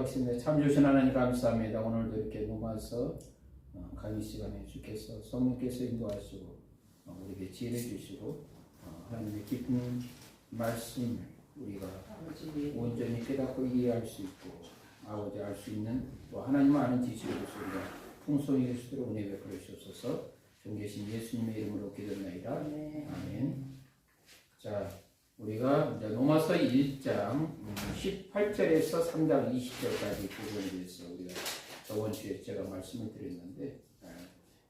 기도하겠습니다. 참 좋으신 하나님 감사합니다. 오늘도 이렇게 모아서 강의 시간에 주께서 성령께서 인도하시고 우리에게 지혜를 주시고 하나님의 깊은 말씀을 우리가 온전히 깨닫고 이해할 수 있고 아버지 알 수 있는 또 하나님을 아는 지식으로서 우리가 풍성히 될 수 있도록 은혜 베풀어 주옵소서. 존귀하신 예수님의 이름으로 기도합나이다. 아멘. 자, 우리가 이제 로마서 1장 18절에서 3장 20절까지 부분에 대해서 우리가 저번 주에 제가 말씀을 드렸는데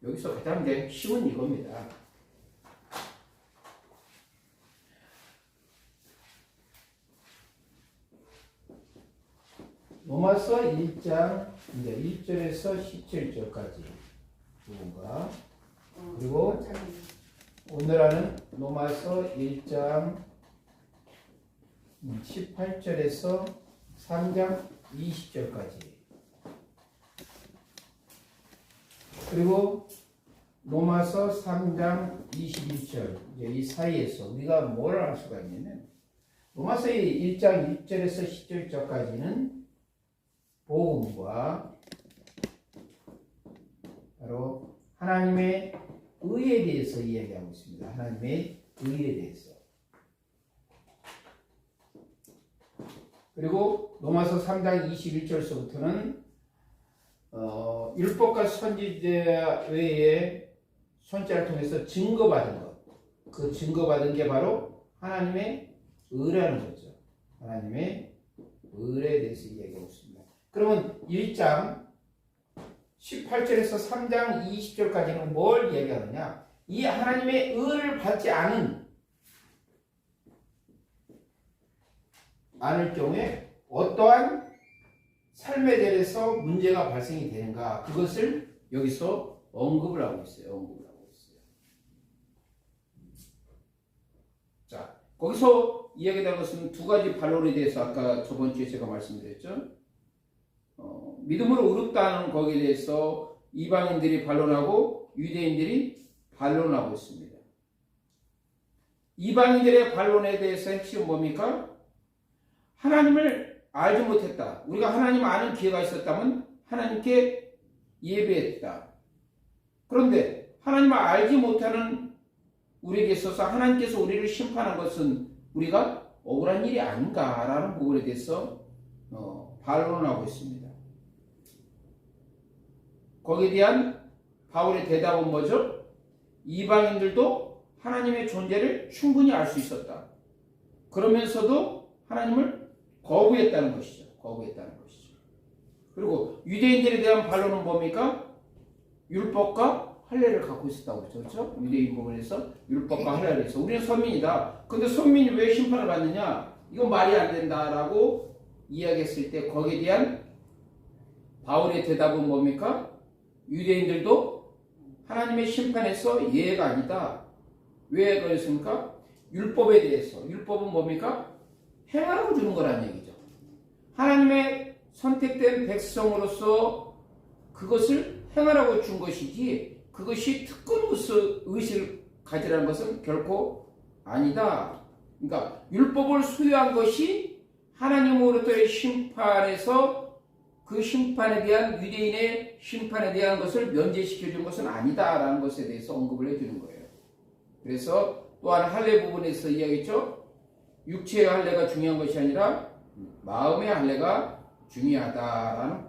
여기서 가장 쉬운 이겁니다. 로마서 1장 이제 1절에서 17절까지 부분과 그리고 오늘 하는 로마서 1장 18절에서 3장 20절까지 그리고 로마서 3장 21절 이 사이에서 우리가 뭘 알 수가 있냐면 로마서 1장 1절에서 10절까지는 복음과 바로 하나님의 의에 대해서 이야기하고 있습니다. 하나님의 의에 대해서. 그리고 로마서 3장 21절서부터는 율법과 선지자 외에 선지자를 통해서 증거받은 것. 그 증거받은 게 바로 하나님의 의라는 거죠. 하나님의 의에 대해서 이야기하고 있습니다. 그러면 1장 18절에서 3장 20절까지는 뭘 이야기하느냐? 이 하나님의 의를 받지 않을 경우에 어떠한 삶의 자리에서 문제가 발생이 되는가? 그것을 여기서 언급을 하고 있어요. 자, 거기서 이야기된 것은 두 가지 반론에 대해서 아까 저번 주에 제가 말씀드렸죠. 믿음으로 의롭다는 거기에 대해서 이방인들이 반론하고 유대인들이 반론하고 있습니다. 이방인들의 반론에 대해서 핵심은 뭡니까? 하나님을 알지 못했다. 우리가 하나님 아는 기회가 있었다면 하나님께 예배했다. 그런데 하나님을 알지 못하는 우리에게 있어서 하나님께서 우리를 심판한 것은 우리가 억울한 일이 아닌가라는 부분에 대해서 반론하고 있습니다. 거기에 대한 바울의 대답은 뭐죠? 이방인들도 하나님의 존재를 충분히 알 수 있었다. 그러면서도 하나님을 거부했다는 것이죠. 그리고 유대인들에 대한 반론은 뭡니까? 율법과 할례를 갖고 있었다고 그렇죠? 유대인 부분에서 율법과 할례를 해서 우리는 선민이다. 근데 선민이 왜 심판을 받느냐? 이건 말이 안 된다라고 이야기했을 때 거기에 대한 바울의 대답은 뭡니까? 유대인들도 하나님의 심판에서 예외가 아니다. 왜 그랬습니까? 율법에 대해서. 율법은 뭡니까? 행하라고 주는 거라는 얘기죠. 하나님의 선택된 백성으로서 그것을 행하라고 준 것이지 그것이 특권 의식을 가지라는 것은 결코 아니다. 그러니까 율법을 수여한 것이 하나님으로부터의 심판에서 그 심판에 대한 유대인의 심판에 대한 것을 면제시켜 준 것은 아니다라는 것에 대해서 언급을 해주는 거예요. 그래서 또한 할례 부분에서 이야기했죠. 육체의 할례가 중요한 것이 아니라 마음의 할례가 중요하다라는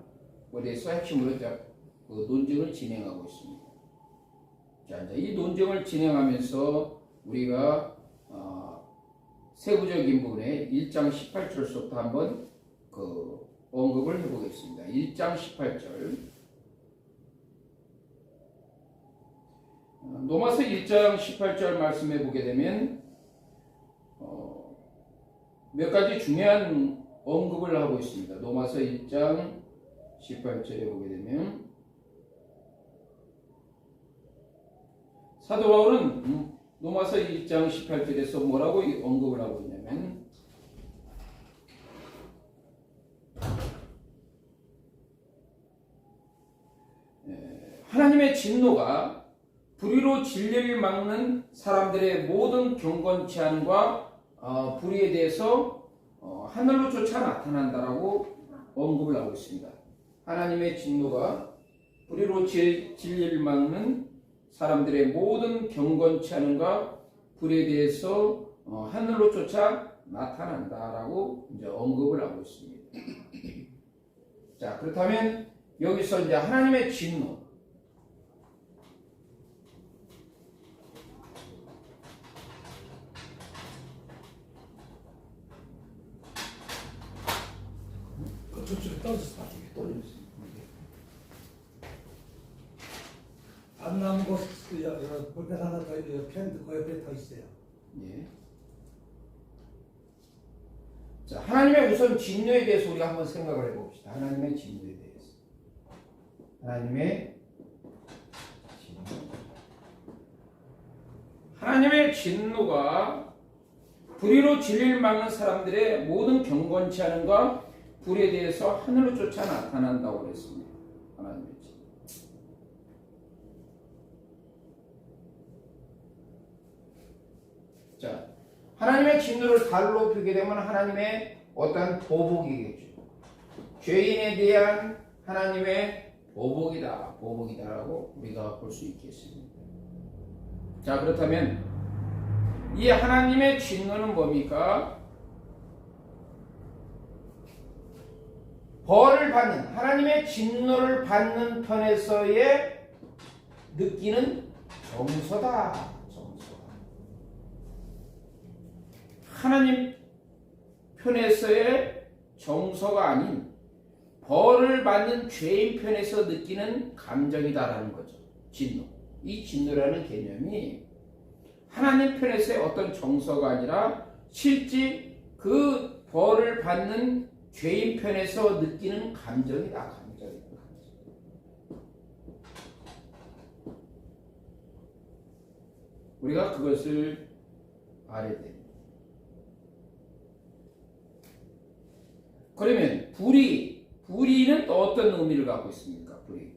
것에 대해서 핵심으로 그 논쟁을 진행하고 있습니다. 자, 이제 이 논쟁을 진행하면서 우리가 세부적인 부분에 1장 18절부터 한번 언급을 해보겠습니다. 1장 18절. 로마서 1장 18절 말씀해 보게 되면 몇 가지 중요한 언급을 하고 있습니다. 로마서 1장 18절에 보게 되면 사도 바울은 로마서 1장 18절에서 뭐라고 언급을 하고 있냐면 하나님의 진노가 불의로 진리를 막는 사람들의 모든 경건치 않음과 불의에 대해서 하늘로 쫓아 나타난다라고 언급을 하고 있습니다. 하나님의 진노가 불의로 진리를 막는 사람들의 모든 경건치 않음과 불에 대해서 하늘로 쫓아 나타난다라고 이제 언급을 하고 있습니다. 자, 그렇다면 여기서 이제 하나님의 진노. 저쪽에 떨어졌어. 안 남은 곳 볼펜 하나 더 펜 그 옆에 더 있어요. 예. 자, 하나님의 우선 진노에 대해서 우리가 한번 생각을 해봅시다. 하나님의 진노에 대해서. 하나님의 진노. 하나님의 진노가 불의로 진리를 막는 사람들의 모든 경건치 않음과 불에 대해서 하늘로 쫓아 나타난다고 그랬습니다. 하나님의 진노. 자, 하나님의 진노를 달로 표게 되면 하나님의 어떠한 보복이겠죠. 죄인에 대한 하나님의 보복이다라고 우리가 볼 수 있겠습니다. 자, 그렇다면 이 하나님의 진노는 뭡니까? 벌을 받는, 하나님의 진노를 받는 편에서의 느끼는 정서다. 하나님 편에서의 정서가 아닌 벌을 받는 죄인 편에서 느끼는 감정이다라는 거죠. 진노. 이 진노라는 개념이 하나님 편에서의 어떤 정서가 아니라 실제 그 벌을 받는 죄인 편에서 느끼는 감정이다. 감정이다. 우리가 그것을 알아야 됩니다. 그러면 불의는 또 어떤 의미를 갖고 있습니까? 불의.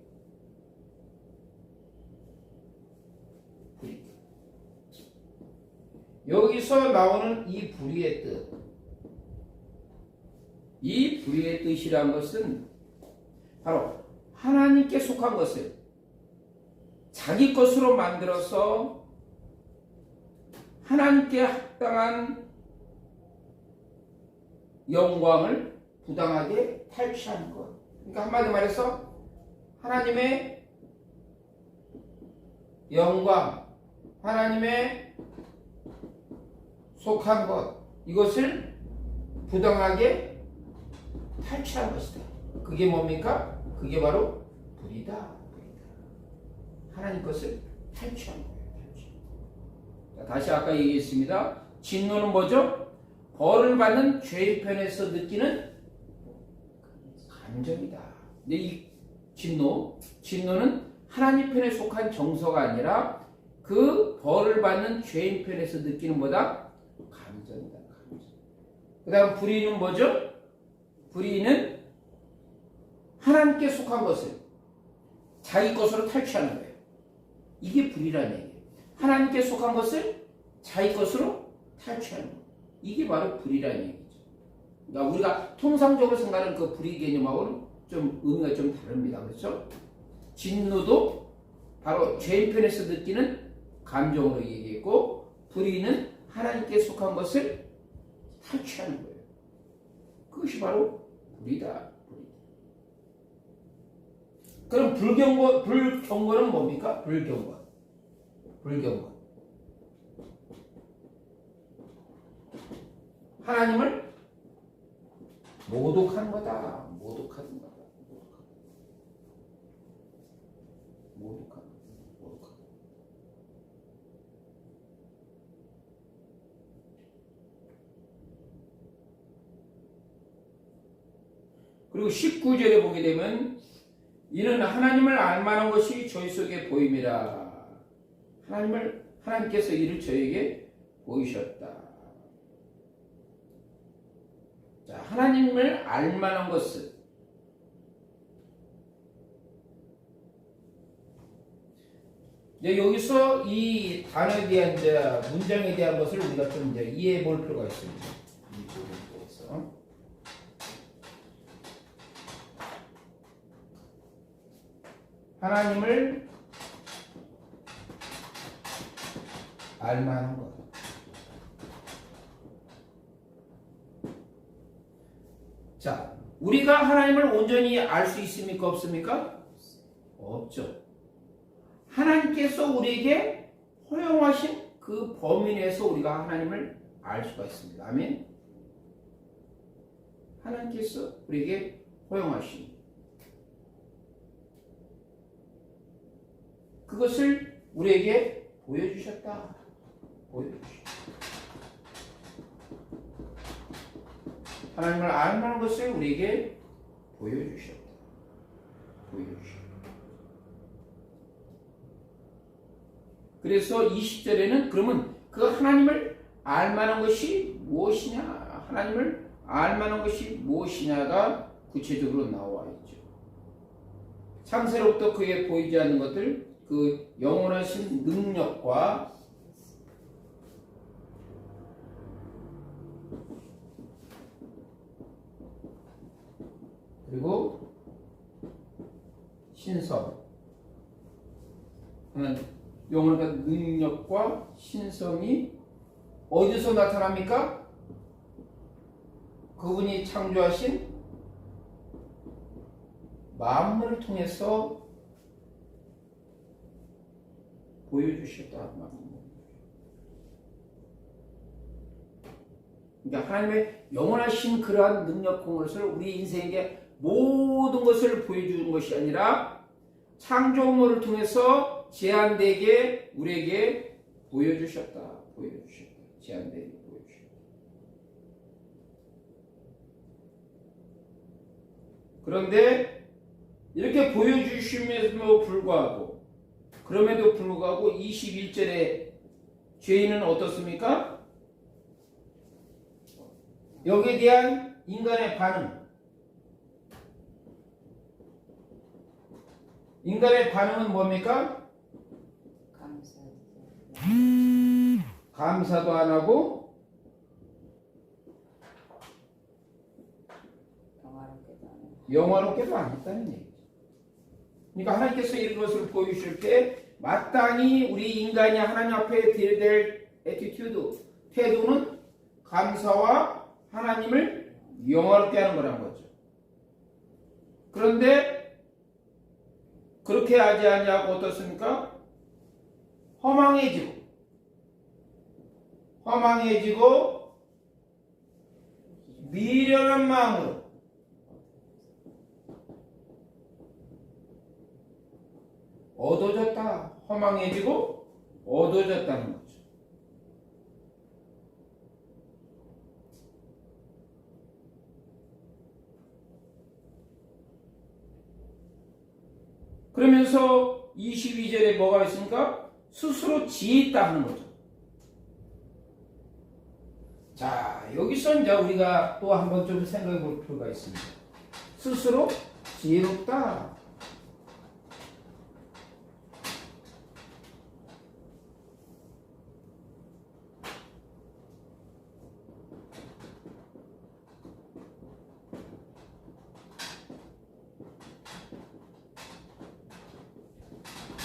여기서 나오는 이 불의의 뜻. 이 불의의 뜻이란 것은 바로 하나님께 속한 것을 자기 것으로 만들어서 하나님께 합당한 영광을 부당하게 탈취하는 것. 그러니까 한마디 말해서 하나님의 영광, 하나님의 속한 것, 이것을 부당하게 탈취한 것이다. 그게 뭡니까? 그게 바로 불이다. 하나님 것을 탈취한 거예요. 탈취. 자, 다시 아까 얘기했습니다. 진노는 뭐죠? 벌을 받는 죄인 편에서 느끼는 감정이다. 근데 이 진노는 하나님 편에 속한 정서가 아니라 그 벌을 받는 죄인 편에서 느끼는 뭐다? 감정이다. 감정. 그 다음 불의는 뭐죠? 불의는 하나님께 속한 것을 자기 것으로 탈취하는 거예요. 이게 불의라는 얘기예요. 하나님께 속한 것을 자기 것으로 탈취하는 거예요. 이게 바로 불의라는 얘기죠. 그러니까 우리가 통상적으로 생각하는 그 불의 개념하고는 좀 의미가 좀 다릅니다. 그렇죠? 진노도 바로 죄인 편에서 느끼는 감정으로 얘기했고, 불의는 하나님께 속한 것을 탈취하는 거예요. 그것이 바로 불의다. 그럼 불경건은 뭡니까? 불경건. 하나님을 모독하는 거다. 모독하는 거다. 그리고 19절에 보게 되면 이는 하나님을 알만한 것이 저희 속에 보임이라. 하나님께서 이를 저에게 보이셨다. 자, 하나님을 알만한 것은 이제 여기서 이 단어에 대한 이제 문장에 대한 것을 우리가 좀 이제 이해해 볼 필요가 있습니다. 이 부분에 대해서. 하나님을 알만한 것. 자, 우리가 하나님을 온전히 알 수 있습니까? 없습니까? 없죠. 하나님께서 우리에게 허용하신 그 범위 내에서 우리가 하나님을 알 수가 있습니다. 아멘. 하나님께서 우리에게 허용하신 그것을 우리에게 보여주셨다. 보여주셨다. 하나님을 알만한 것을 우리에게 보여주셨다. 보여주셨다. 그래서 20절에는 그러면 그 하나님을 알만한 것이 무엇이냐? 하나님을 알만한 것이 무엇이냐가 구체적으로 나와 있죠. 창세로부터 그에 보이지 않는 것들, 그 영원하신 능력과 그리고 신성, 영원한 능력과 신성이 어디서 나타납니까? 그분이 창조하신 만물을 통해서 보여주셨다. 그러니까 하나님의 영원하신 그러한 능력 공헌을 우리 인생에게 모든 것을 보여주는 것이 아니라 창조물을 통해서 제한되게 우리에게 보여주셨다. 보여주셨다. 제한되게 보여주셨다. 그런데 이렇게 보여주심에도 불구하고 그럼에도 불구하고 21절에 죄인은 어떻습니까? 여기에 대한 인간의 반응. 인간의 반응은 뭡니까? 감사도 안 하고 영화롭게도 안 했다는 얘기죠. 그러니까 하나님께서 이런 것을 보여주실 때 마땅히 우리 인간이 하나님 앞에 드려야 될 애티튜드, 태도는 감사와 하나님을 영화롭게 하는 거라는 거죠. 그런데 그렇게 하지 않냐고 어떻습니까? 허망해지고 미련한 마음으로 어두워졌다. 허망해지고 어두워졌다는 거죠. 그러면서 22절에 뭐가 있습니까? 스스로 지혜 있다 하는 거죠. 자, 여기서 이제 우리가 또 한번 좀 생각해 볼 필요가 있습니다. 스스로 지혜롭다.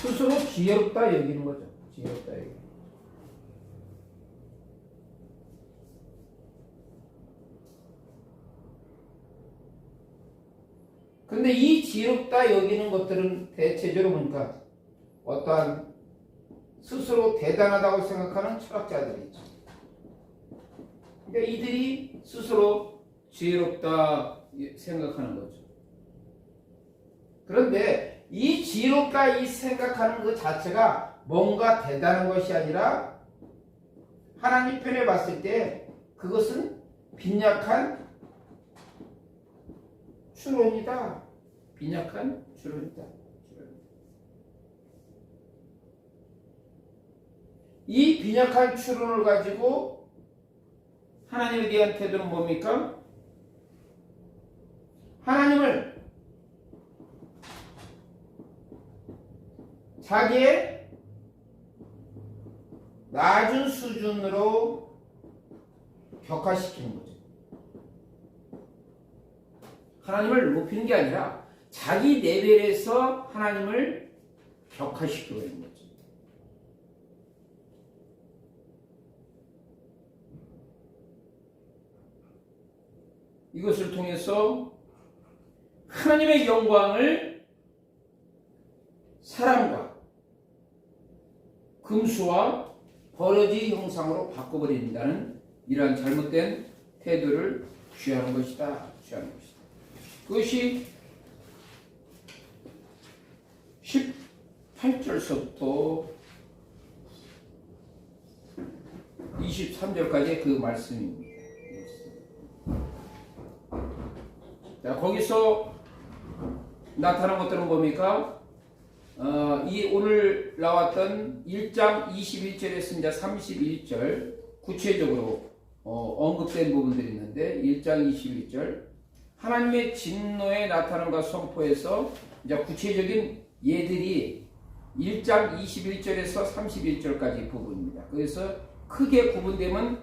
스스로 지혜롭다 여기는 거죠. 지혜롭다 여기. 근데 이 지혜롭다 여기는 것들은 대체적으로 보니까 어떠한 스스로 대단하다고 생각하는 철학자들이 있죠. 그러니까 이들이 스스로 지혜롭다 생각하는 거죠. 그런데 이 지혜롭다 이 생각하는 것 자체가 뭔가 대단한 것이 아니라 하나님 편에 봤을 때 그것은 빈약한 추론이다. 빈약한 추론이다. 이 빈약한 추론을 가지고 하나님에 대한 태도는 뭡니까? 하나님을 자기의 낮은 수준으로 격화시키는 거죠. 하나님을 높이는 게 아니라 자기 레벨에서 하나님을 격화시켜버린 거죠. 이것을 통해서 하나님의 영광을 사람과 금수와 버러지 형상으로 바꿔버린다는 이러한 잘못된 태도를 취하는 것이다. 그것이 18절서부터 23절까지의 그 말씀입니다. 자, 거기서 나타난 것들은 뭡니까? 이 오늘 나왔던 1장 21절에서 이제 31절 구체적으로 언급된 부분들이 있는데 1장 21절 하나님의 진노에 나타난과 선포해서 이제 구체적인 예들이 1장 21절에서 31절까지 부분입니다. 그래서 크게 구분되면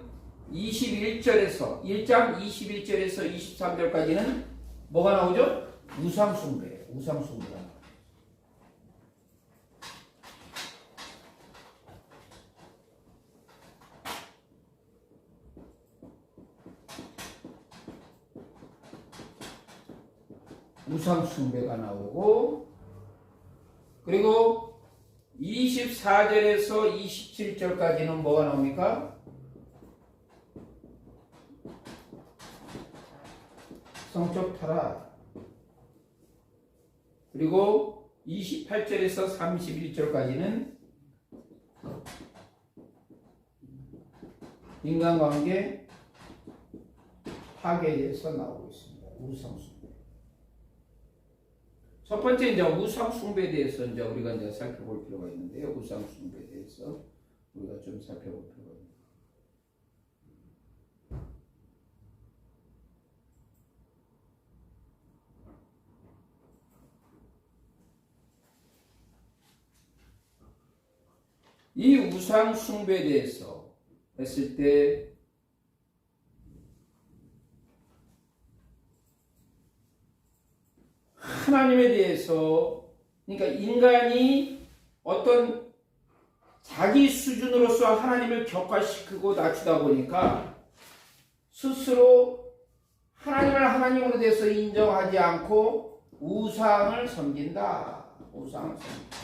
1장 21절에서 23절까지는 뭐가 나오죠? 우상숭배예요. 우상숭배가 나와요. 우상숭배가 나오고 그리고 24절에서 27절까지는 뭐가 나옵니까? 성적 타락. 그리고 28절에서 31절까지는 인간관계 파괴에 대해서 나오고 있습니다. 우상숭배. 첫 번째 이제 우상숭배에 대해서 이제 우리가 이제 살펴볼 필요가 있는데요. 우상숭배에 대해서 우리가 좀 살펴볼 필요가 있습니다. 이 우상 숭배에 대해서 했을 때 하나님에 대해서 그러니까 인간이 어떤 자기 수준으로서 하나님을 격화시키고 낮추다 보니까 스스로 하나님을 하나님으로 대해서 인정하지 않고 우상을 섬긴다. 우상을 섬긴다.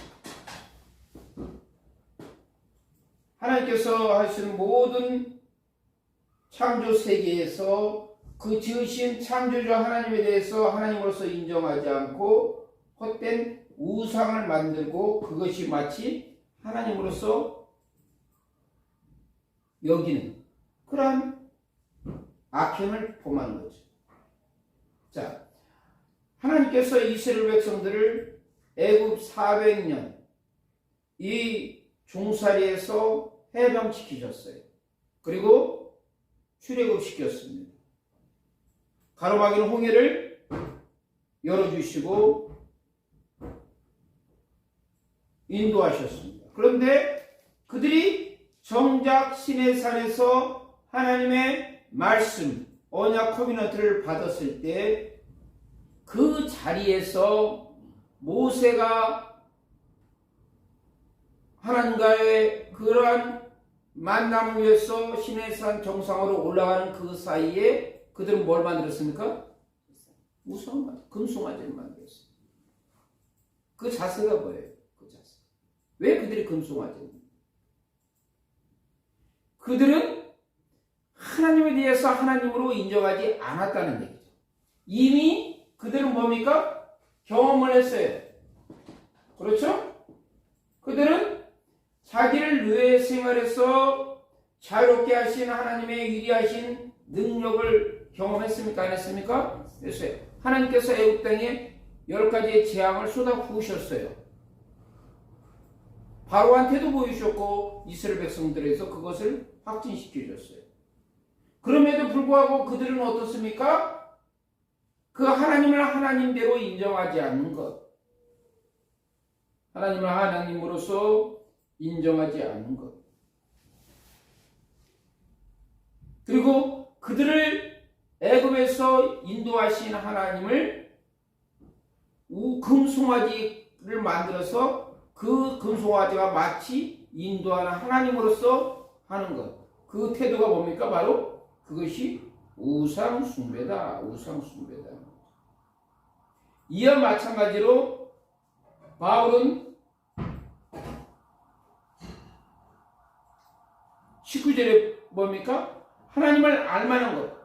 하나님께서 하신 모든 창조 세계에서 그 지으신 창조주 하나님에 대해서 하나님으로서 인정하지 않고 헛된 우상을 만들고 그것이 마치 하나님으로서 여기는 그러한 악행을 범하는 거죠. 자, 하나님께서 이스라엘 백성들을 애굽 400년 이 종살이에서 해방시키셨어요. 그리고 출애굽시켰습니다. 가로막이는 홍해를 열어주시고 인도하셨습니다. 그런데 그들이 정작 시내산에서 하나님의 말씀, 언약 커비넌트를 받았을 때 그 자리에서 모세가 하나님과의 그러한 만남을 위해서 시내산 정상으로 올라가는 그 사이에 그들은 뭘 만들었습니까? 금송아지를 만들었어요. 그 자세가 뭐예요? 그 자세. 왜 그들이 금송아지를? 그들은 하나님에 대해서 하나님으로 인정하지 않았다는 얘기죠. 이미 그들은 뭡니까? 경험을 했어요. 그렇죠? 그들은 자기를 의회 생활에서 자유롭게 하신 하나님의 위대하신 능력을 경험했습니까? 안 했습니까? 했어요. 하나님께서 애굽 땅에 10가지의 재앙을 쏟아 부으셨어요. 바로한테도 보이셨고 이스라엘 백성들에서 그것을 확진시켜 줬어요. 그럼에도 불구하고 그들은 어떻습니까? 그 하나님을 하나님대로 인정하지 않는 것. 하나님을 하나님으로서 인정하지 않는 것. 그리고 그들을 애굽에서 인도하신 하나님을 금송아지를 만들어서 그 금송아지가 마치 인도하는 하나님으로서 하는 것. 그 태도가 뭡니까? 바로 그것이 우상숭배다. 우상숭배다. 이와 마찬가지로 바울은 19절에 뭡니까? 하나님을 알만한 것.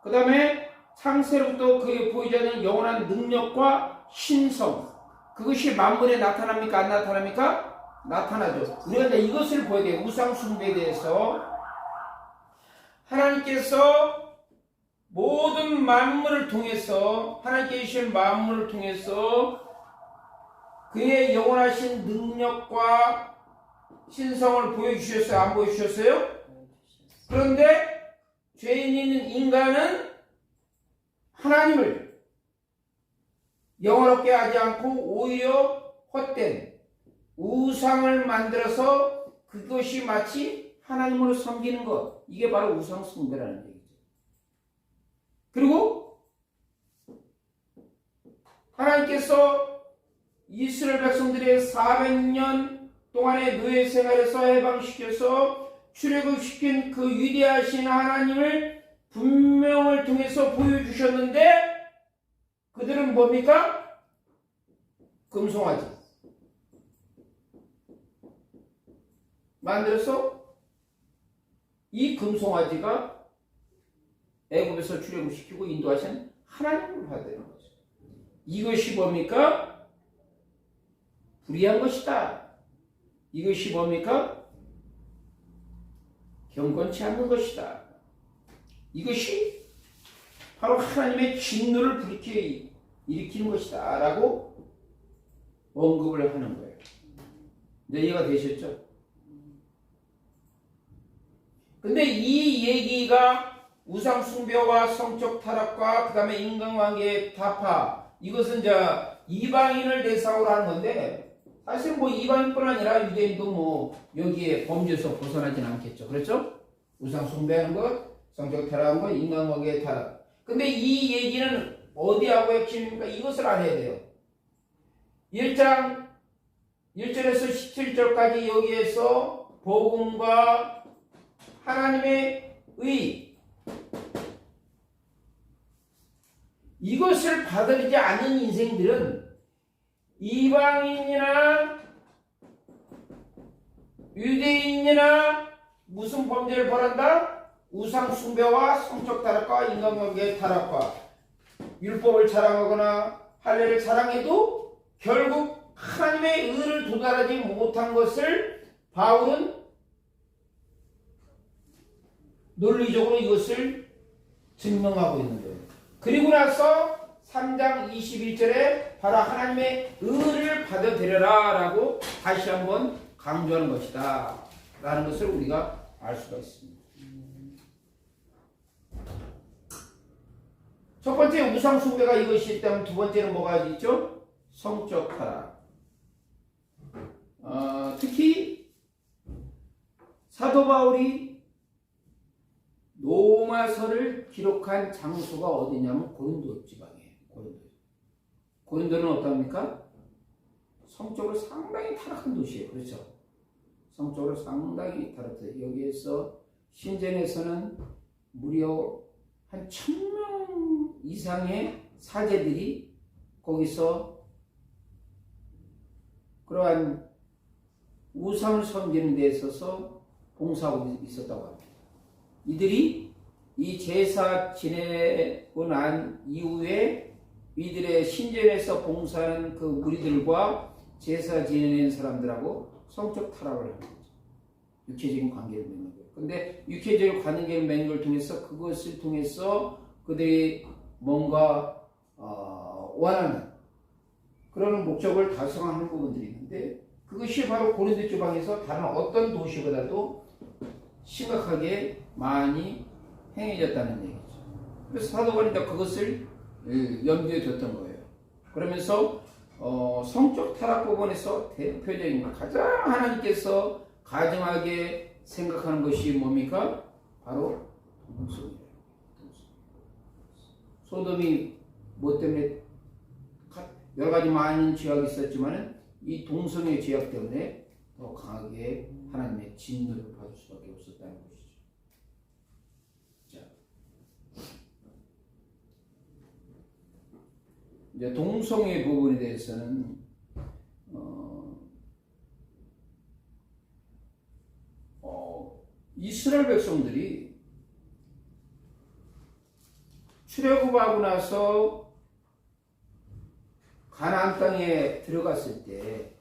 그 다음에 창세로부터 그에 보이지 않는 영원한 능력과 신성. 그것이 만물에 나타납니까? 안 나타납니까? 나타나죠. 우리가 이제 이것을 보여야 돼요. 우상숭배에 대해서. 하나님께서 모든 만물을 통해서, 하나님께 주신 만물을 통해서 그의 영원하신 능력과 신성을 보여주셨어요? 안 보여주셨어요? 그런데 죄인인 인간은 하나님을 영원롭게 하지 않고 오히려 헛된 우상을 만들어서 그것이 마치 하나님으로 섬기는 것. 이게 바로 우상숭배라는 얘기죠. 그리고 하나님께서 이스라엘 백성들의 400년 동안의 노예 생활에서 해방시켜서 출애굽시킨 그 위대하신 하나님을 분명을 통해서 보여주셨는데 그들은 뭡니까? 금송아지 만들어서 이 금송아지가 애굽에서 출애굽시키고 인도하신 하나님을 받는 거죠. 이것이 뭡니까? 불의한 것이다. 이것이 뭡니까? 경건치 않는 것이다. 이것이 바로 하나님의 진노를 일으키는 것이다 라고 언급을 하는 거예요. 이제 이해가 되셨죠? 근데 이 얘기가 우상숭배와 성적 타락과 그 다음에 인간관계의 타파, 이것은 이제 이방인을 대상으로 하는 건데 사실 뭐 이방인뿐 아니라 유대인도 뭐 여기에 범죄에서 벗어나진 않겠죠. 그렇죠? 우상숭배하는 것, 성적 타락한 것, 인간관계의 타락. 근데 이 얘기는 어디하고 핵심입니까? 이것을 알아야 돼요. 1장 1절에서 17절까지 여기에서 복음과 하나님의 의, 이것을 받아들이지 않는 인생들은 이방인이나 유대인이나 무슨 범죄를 벌한다? 우상숭배와 성적 타락과 인간관계의 타락과 율법을 자랑하거나 할례를 자랑해도 결국 하나님의 의를 도달하지 못한 것을 바울은 논리적으로 이것을 증명하고 있는 거예요. 그리고 나서 3장 21절에 바로 하나님의 의를 받아들여라 라고 다시 한번 강조하는 것이다 라는 것을 우리가 알 수가 있습니다. 첫 번째 우상숭배가 이것이 있다면 두 번째는 뭐가 있죠? 성적 타락. 특히 사도 바울이 로마서를 기록한 장소가 어디냐면 고린도 지방이에요. 고린도는 어떻습니까? 성적으로 상당히 타락한 도시예요. 그렇죠? 성적으로 상당히 타락해요. 여기에서 신전에서는 무려 한 1000명 이상의 사제들이 거기서 그러한 우상을 섬기는 데 있어서 봉사하고 있었다고 합니다. 이들이 이 제사 지내고 난 이후에 이들의 신전에서 봉사하는 그 무리들과 제사 지내는 사람들하고 성적 타락을 하는 거죠. 육체적인 관계를 맺는 거예요. 근데 육체적인 관계를 맺는 걸 통해서 그것을 통해서 그들이 뭔가 원하는 그런 목적을 달성하는 부분들이 있는데 그것이 바로 고린도 지방에서 다른 어떤 도시보다도 심각하게 많이 행해졌다는 얘기죠. 그래서 사도 바울이 그것을 염두에 뒀던 거예요. 그러면서 성적 타락 부분에서 대표적인 것, 가장 하나님께서 가증하게 생각하는 것이 뭡니까? 바로 소돔이 뭐 때문에 여러 가지 많은 죄악이 있었지만은 이 동성애 죄악 때문에 더 강하게 하나님의 진노를 받을 수밖에 없었다는 것이죠. 자, 이제 동성애 부분에 대해서는 이스라엘 백성들이 출애굽하고 나서 가나안 땅에 들어갔을 때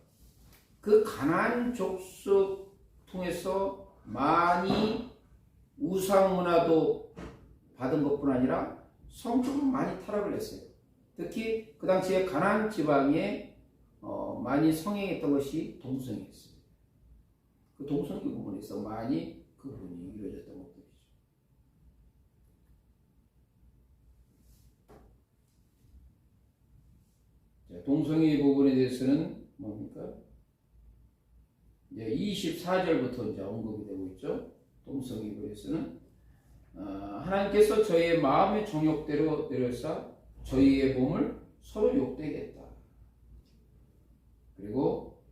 그 가나안 족속 통해서 많이 우상 문화도 받은 것뿐 아니라 성적으로 많이 타락을 했어요. 특히 그 당시에 가나안 지방에 많이 성행했던 것이 동성애였어요. 그 동성애 부분에서 많이 그 부분이 이루어졌던 것들이죠. 자, 동성애 부분에 대해서는 뭡니까? 이제 24절부터 이제 언급이 되고 있죠. 동성애 부분에서는 하나님께서 저희의 마음의 정욕대로 내려사 저희의 몸을 서로 욕되겠다. 그리고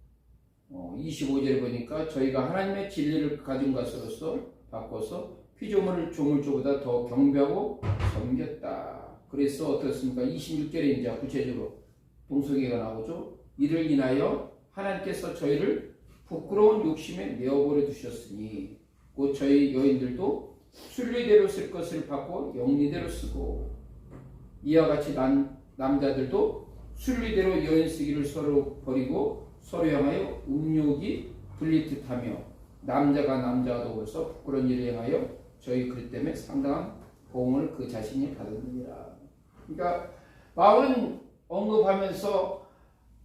25절에 보니까 저희가 하나님의 진리를 가진 것으로서 바꿔서 피조물을 조물조보다 더 경배하고 섬겼다. 그래서 어떻습니까? 26절에 이제 구체적으로 동성애가 나오죠. 이를 인하여 하나님께서 저희를 부끄러운 욕심에 내어버려 두셨으니 곧 저희 여인들도 순리대로 쓸 것을 받고 영리대로 쓰고 이와 같이 남자들도 순리대로 여인 쓰기를 서로 버리고 서로 향하여 음욕이 불릴 듯하며 남자가 남자와 더불어서 부끄러운 일을 행하여 저희 그릇 때문에 상당한 보응을 그 자신이 받았느니라. 그러니까 바울은 언급하면서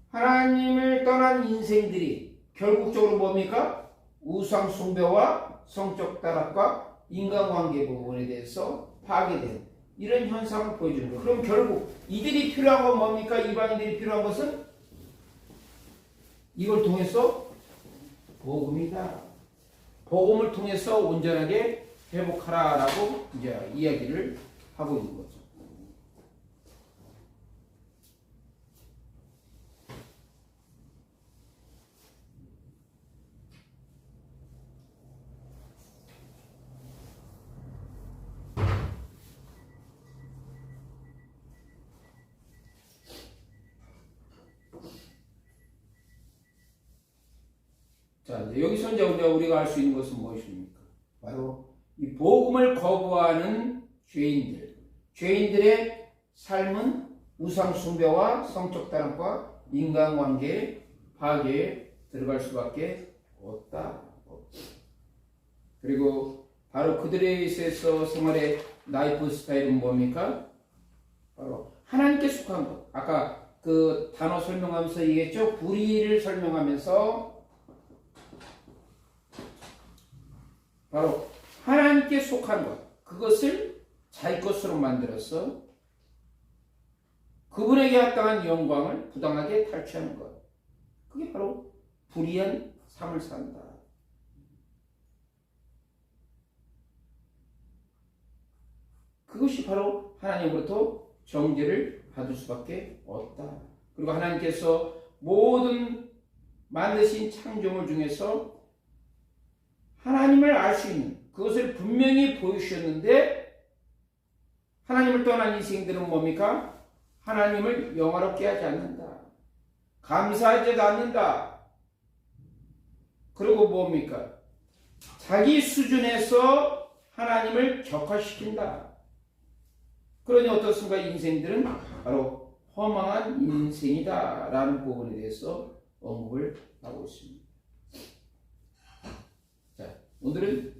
하나님을 떠난 인생들이 결국적으로 뭡니까? 우상 숭배와 성적 타락과 인간관계 부분에 대해서 파괴된 이런 현상을 보여주는 거예요. 그럼 결국 이들이 필요한 건 뭡니까? 이방인들이 필요한 것은 이걸 통해서 복음이다. 복음을 통해서 온전하게 회복하라라고 이제 이야기를 하고 있는 거죠. 자, 이제 여기서 이제 우리가 알 수 있는 것은 무엇입니까? 바로 이 복음을 거부하는 죄인들의 삶은 우상 숭배와 성적 타락과 인간관계 파괴에 들어갈 수밖에 없다. 그리고 바로 그들에 있어서 생활의 라이프 스타일은 뭡니까? 바로 하나님께 속한 것. 아까 그 단어 설명하면서 얘기했죠. 불의를 설명하면서 바로 하나님께 속한 것, 그것을 자기 것으로 만들어서 그분에게 합당한 영광을 부당하게 탈취하는 것. 그게 바로 불의한 삶을 산다. 그것이 바로 하나님으로부터 정죄를 받을 수밖에 없다. 그리고 하나님께서 모든 만드신 창조물 중에서 하나님을 알 수 있는 그것을 분명히 보여주셨는데 하나님을 떠난 인생들은 뭡니까? 하나님을 영화롭게 하지 않는다. 감사하지 않는다. 그리고 뭡니까? 자기 수준에서 하나님을 격화시킨다. 그러니 어떻습니까? 인생들은 바로 허망한 인생이다 라는 부분에 대해서 언급을 하고 있습니다. 오늘은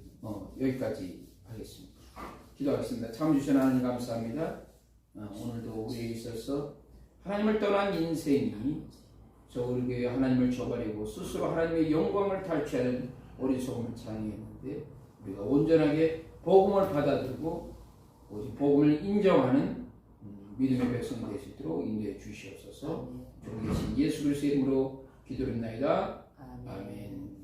여기까지 하겠습니다. 기도하겠습니다. 참 주신 하나님 감사합니다. 오늘도 우리에 있어서 하나님을 떠난 인생이 우리에게 하나님을 저버리고 스스로 하나님의 영광을 탈취하는 어리석음을 장애했는데 우리가 온전하게 복음을 받아들이고 오직 복음을 인정하는 믿음의 백성 될 수 있도록 인도해 주시옵소서. 주님 계신 예수 그리스도의 이름으로 기도드립니다. 아멘.